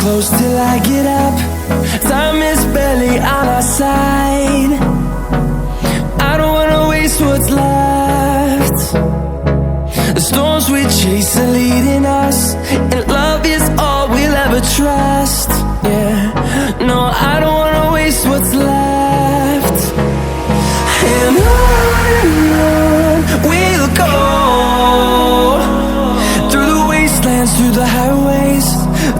Close till I get up. Time is barely on our side. I don't wanna waste what's left. The storms we chase are leading us, and love is all we'll ever trust. Yeah, no, I don't wanna waste what's left. And on we'll go, through the wastelands, through the highways,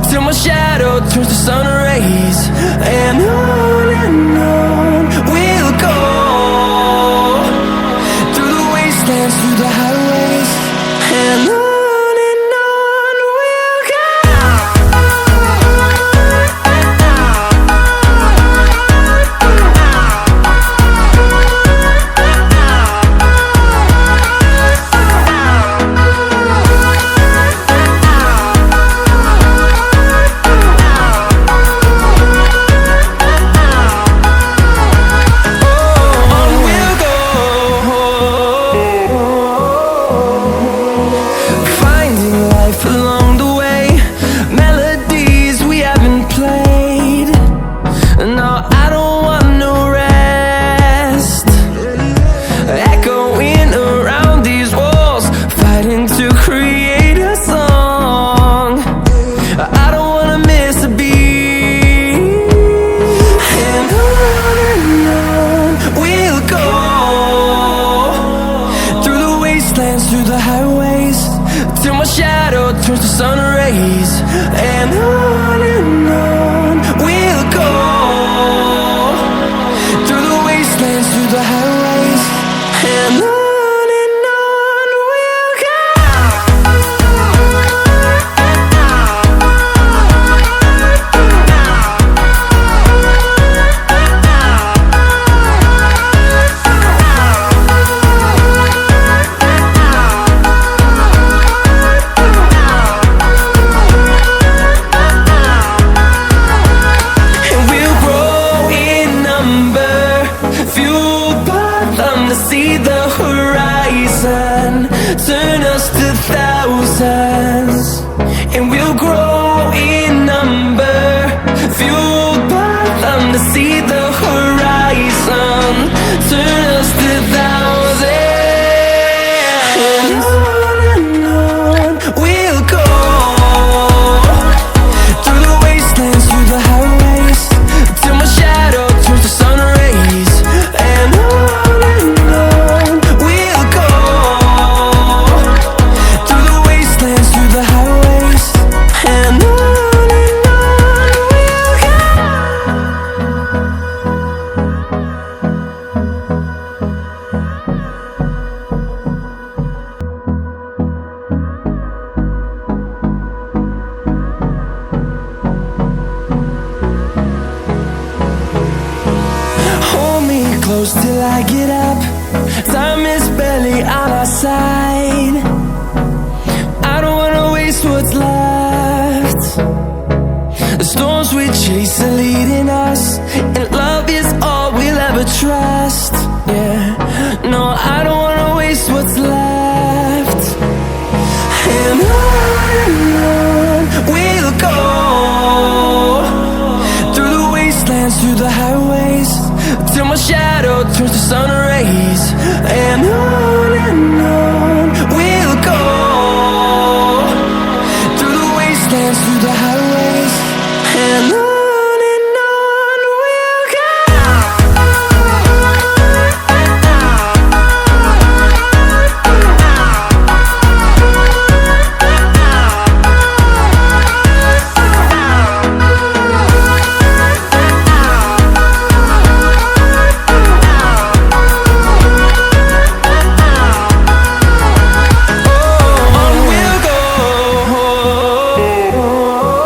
till my shadow turns to sun rays. And on we'll go, through the wastelands, through the highways, and on we'll go. Through the highways, till my shadow turns to sun rays. And on we'll go, through the wastelands, through the highways, and on we'll go. See the horizon, turn us to thousands, and we'll grow in number, fueled by them. To see the horizon, turn us to thousands, and on we'll go, through the wastelands, through the highways, till my shadow turns to sun rays. And close till I get up. Time is barely on our side. I don't wanna waste what's left. The storms we chase are leading us, and love is all we'll ever trust. Yeah, no, I don't wanna waste what's left. And on we'll go, through the wastelands, through the highways, till my shadow turns to sun rays. And on we'll go, through the wastelands, through the highways, and on. Oh,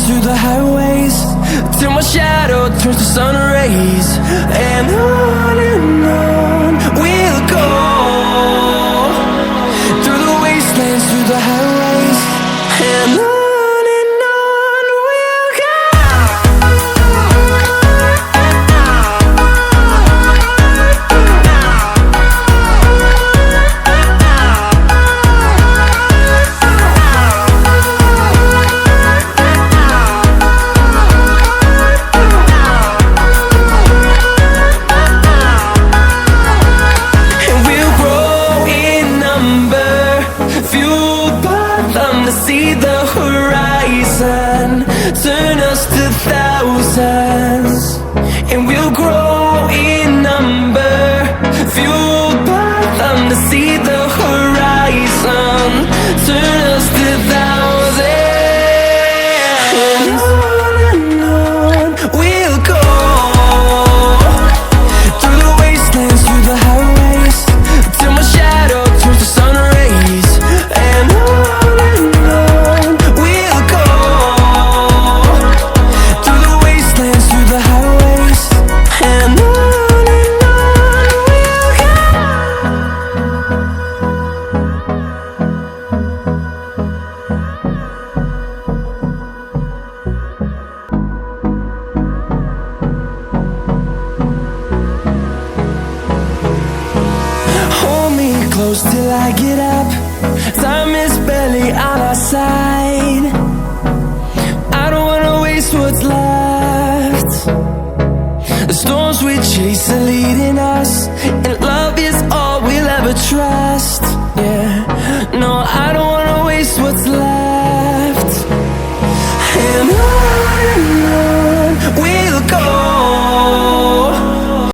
through the highways, till my shadow turns to sun rays. And on we'll go, through the wastelands, through the highways. And on we'll go. See the horizon, turn us to thousands, and we'll grow in number, fueled by them to see the horizon, turn us to thousands. And on we'll go, through the wastelands, through the highways, till my shadow turns to sun rays. And on close till I get up. Time is barely on our side. I don't wanna waste what's left. The storms we chase are leading us, and love is all we'll ever trust. Yeah, no, I don't wanna waste what's left.